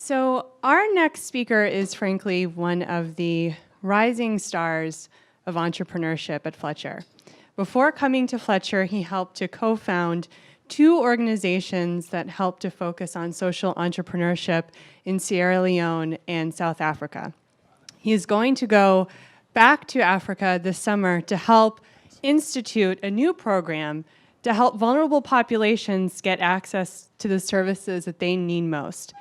So our next speaker is frankly one of the rising stars of entrepreneurship at Fletcher. Before coming to Fletcher, he helped to co-found two organizations that help to focus on social entrepreneurship in Sierra Leone and South Africa. He is going to go back to Africa this summer to help institute a new program to help vulnerable populations get access to the services that they need most.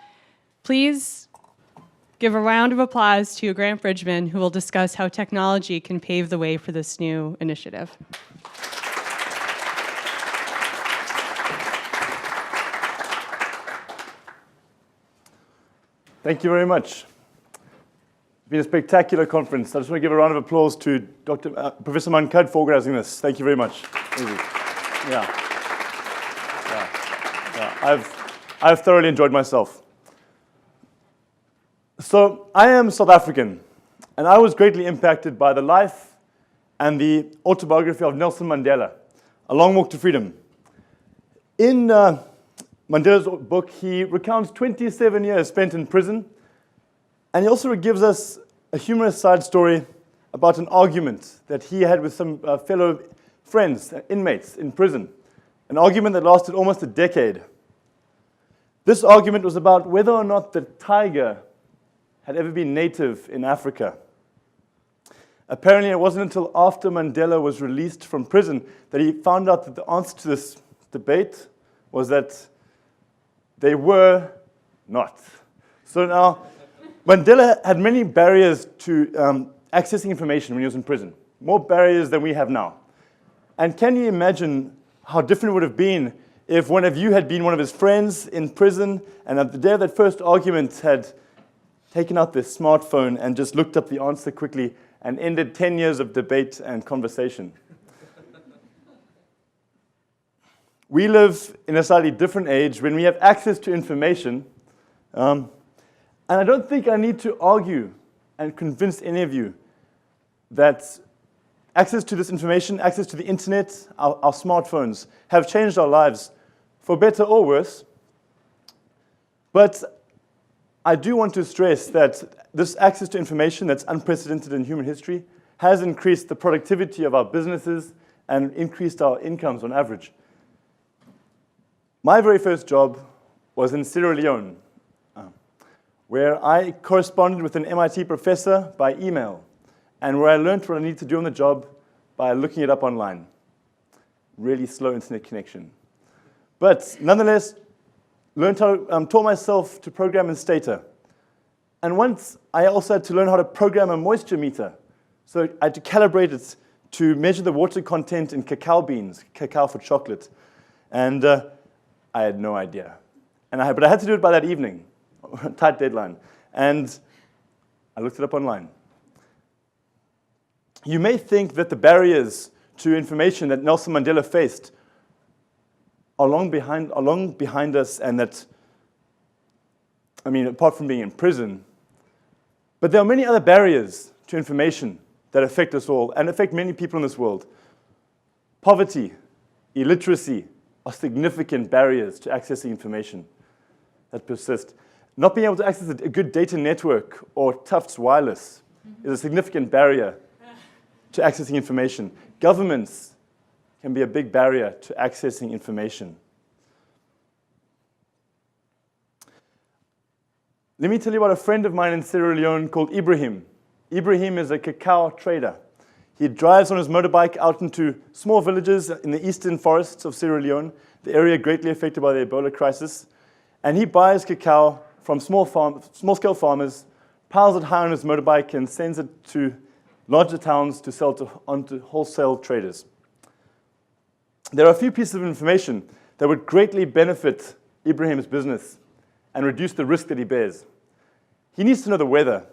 Please give a round of applause to Grant Bridgman, who will discuss how technology can pave the way for this new initiative. Thank you very much. It's been a spectacular conference. I just want to give a round of applause to Professor Mankad for organizing this. Thank you very much. I've thoroughly enjoyed myself. So I am South African, and I was greatly impacted by the life and the autobiography of Nelson Mandela, A Long Walk to Freedom. In Mandela's book, he recounts 27 years spent in prison, and he also gives us a humorous side story about an argument that he had with some fellow friends, inmates in prison, an argument that lasted almost a decade. This argument was about whether or not the tiger had ever been native in Africa. Apparently, it wasn't until after Mandela was released from prison that he found out that the answer to this debate was that they were not. So now, Mandela had many barriers to accessing information when he was in prison, more barriers than we have now. And can you imagine how different it would have been if one of you had been one of his friends in prison and at the day of that first argument had taken out their smartphone and just looked up the answer quickly and ended 10 years of debate and conversation? We live in a slightly different age when we have access to information. And I don't think I need to argue and convince any of you that access to this information, access to the internet, our smartphones, have changed our lives for better or worse. But I do want to stress that this access to information that's unprecedented in human history has increased the productivity of our businesses and increased our incomes on average. My very first job was in Sierra Leone, where I corresponded with an MIT professor by email, and where I learned what I needed to do on the job by looking it up online. Really slow internet connection. But nonetheless, learned how taught myself to program in Stata. And once I also had to learn how to program a moisture meter. So I had to calibrate it to measure the water content in cacao beans, cacao for chocolate. And I had no idea. But I had to do it by that evening, tight deadline. And I looked it up online. You may think that the barriers to information that Nelson Mandela faced are long behind us, and that, apart from being in prison, but there are many other barriers to information that affect us all and affect many people in this world. Poverty, illiteracy are significant barriers to accessing information that persist. Not being able to access a good data network or Tufts Wireless is a significant barrier to accessing information. Governments can be a big barrier to accessing information. Let me tell you about a friend of mine in Sierra Leone called Ibrahim. Ibrahim is a cacao trader. He drives on his motorbike out into small villages in the eastern forests of Sierra Leone, the area greatly affected by the Ebola crisis. And he buys cacao from small-scale farmers, piles it high on his motorbike, and sends it to larger towns to sell onto wholesale traders. There are a few pieces of information that would greatly benefit Ibrahim's business and reduce the risk that he bears. He needs to know the weather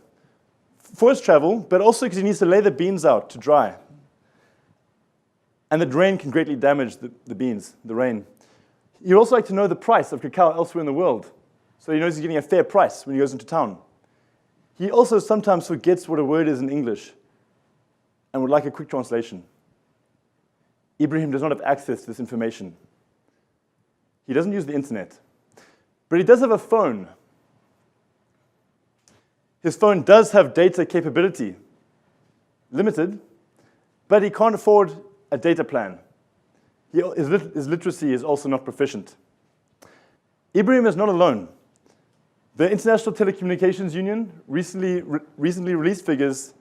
for his travel, but also because he needs to lay the beans out to dry. And the rain can greatly damage the beans, the rain. He'd also like to know the price of cacao elsewhere in the world, so he knows he's getting a fair price when he goes into town. He also sometimes forgets what a word is in English and would like a quick translation. Ibrahim does not have access to this information. He doesn't use the internet. But he does have a phone. His phone does have data capability, limited, but he can't afford a data plan. His literacy is also not proficient. Ibrahim is not alone. The International Telecommunications Union recently released figures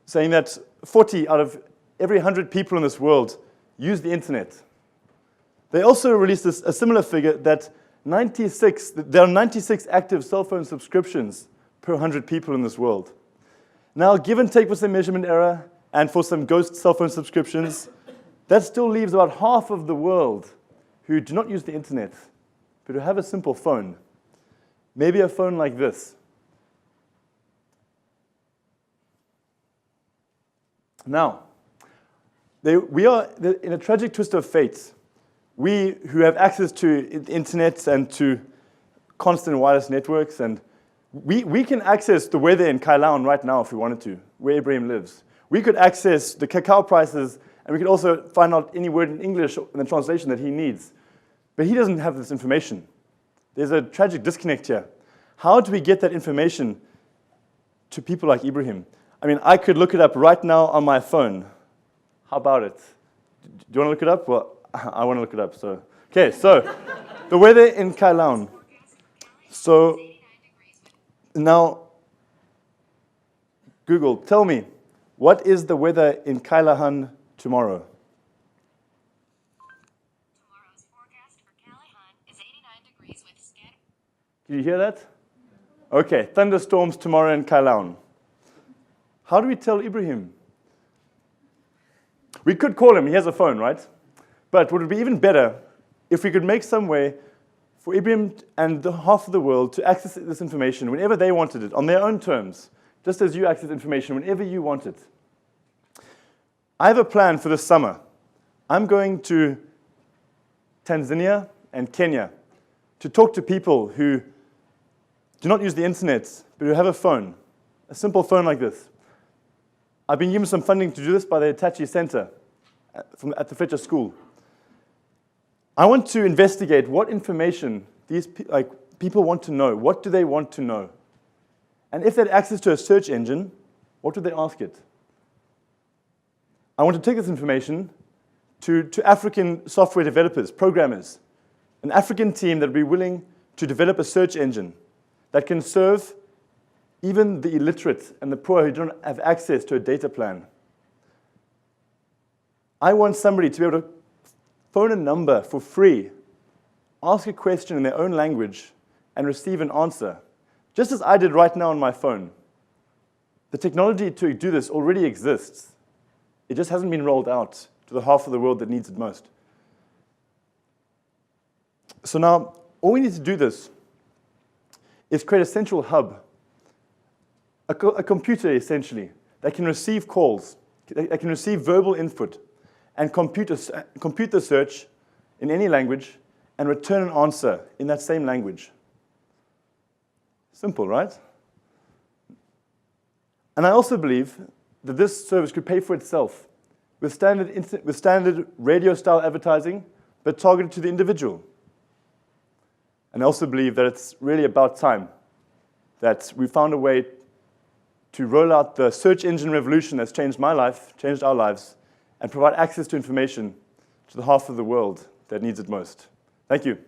saying that 40 out of every 100 people in this world use the internet. They also released a similar figure that there are 96 active cell phone subscriptions per 100 people in this world. Now, give and take with some measurement error and for some ghost cell phone subscriptions, that still leaves about half of the world who do not use the internet, but who have a simple phone. Maybe a phone like this. Now, we are in a tragic twist of fate. We who have access to the internet and to constant wireless networks, and we can access the weather in Kailaun right now if we wanted to, where Ibrahim lives. We could access the cacao prices, and we could also find out any word in English in the translation that he needs. But he doesn't have this information. There's a tragic disconnect here. How do we get that information to people like Ibrahim? I mean, I could look it up right now on my phone. How about it? Do you want to look it up? Well, I want to look it up. So, okay, so the weather in Kailaun. So now, Google, tell me, what is the weather in Kailaun tomorrow? Tomorrow's forecast for Kailaun is 89 degrees with scattered. Did you hear that? Okay, thunderstorms tomorrow in Kailaun. How do we tell Ibrahim? We could call him, he has a phone, right? But would it be even better if we could make some way for Ibrahim and the half of the world to access this information whenever they wanted it, on their own terms, just as you access information whenever you want it? I have a plan for this summer. I'm going to Tanzania and Kenya to talk to people who do not use the internet, but who have a phone, a simple phone like this. I've been given some funding to do this by the Hitachi Center at the Fletcher School. I want to investigate what information these people want to know. What do they want to know? And if they had access to a search engine, what would they ask it? I want to take this information to African software developers, programmers, an African team that would be willing to develop a search engine that can serve even the illiterate and the poor who don't have access to a data plan. I want somebody to be able to phone a number for free, ask a question in their own language, and receive an answer, just as I did right now on my phone. The technology to do this already exists. It just hasn't been rolled out to the half of the world that needs it most. So now, all we need to do this is create a central hub, a computer, essentially, that can receive calls, that can receive verbal input, and compute the search in any language, and return an answer in that same language. Simple, right? And I also believe that this service could pay for itself with standard radio-style advertising, but targeted to the individual. And I also believe that it's really about time that we found a way to roll out the search engine revolution that's changed my life, changed our lives, and provide access to information to the half of the world that needs it most. Thank you.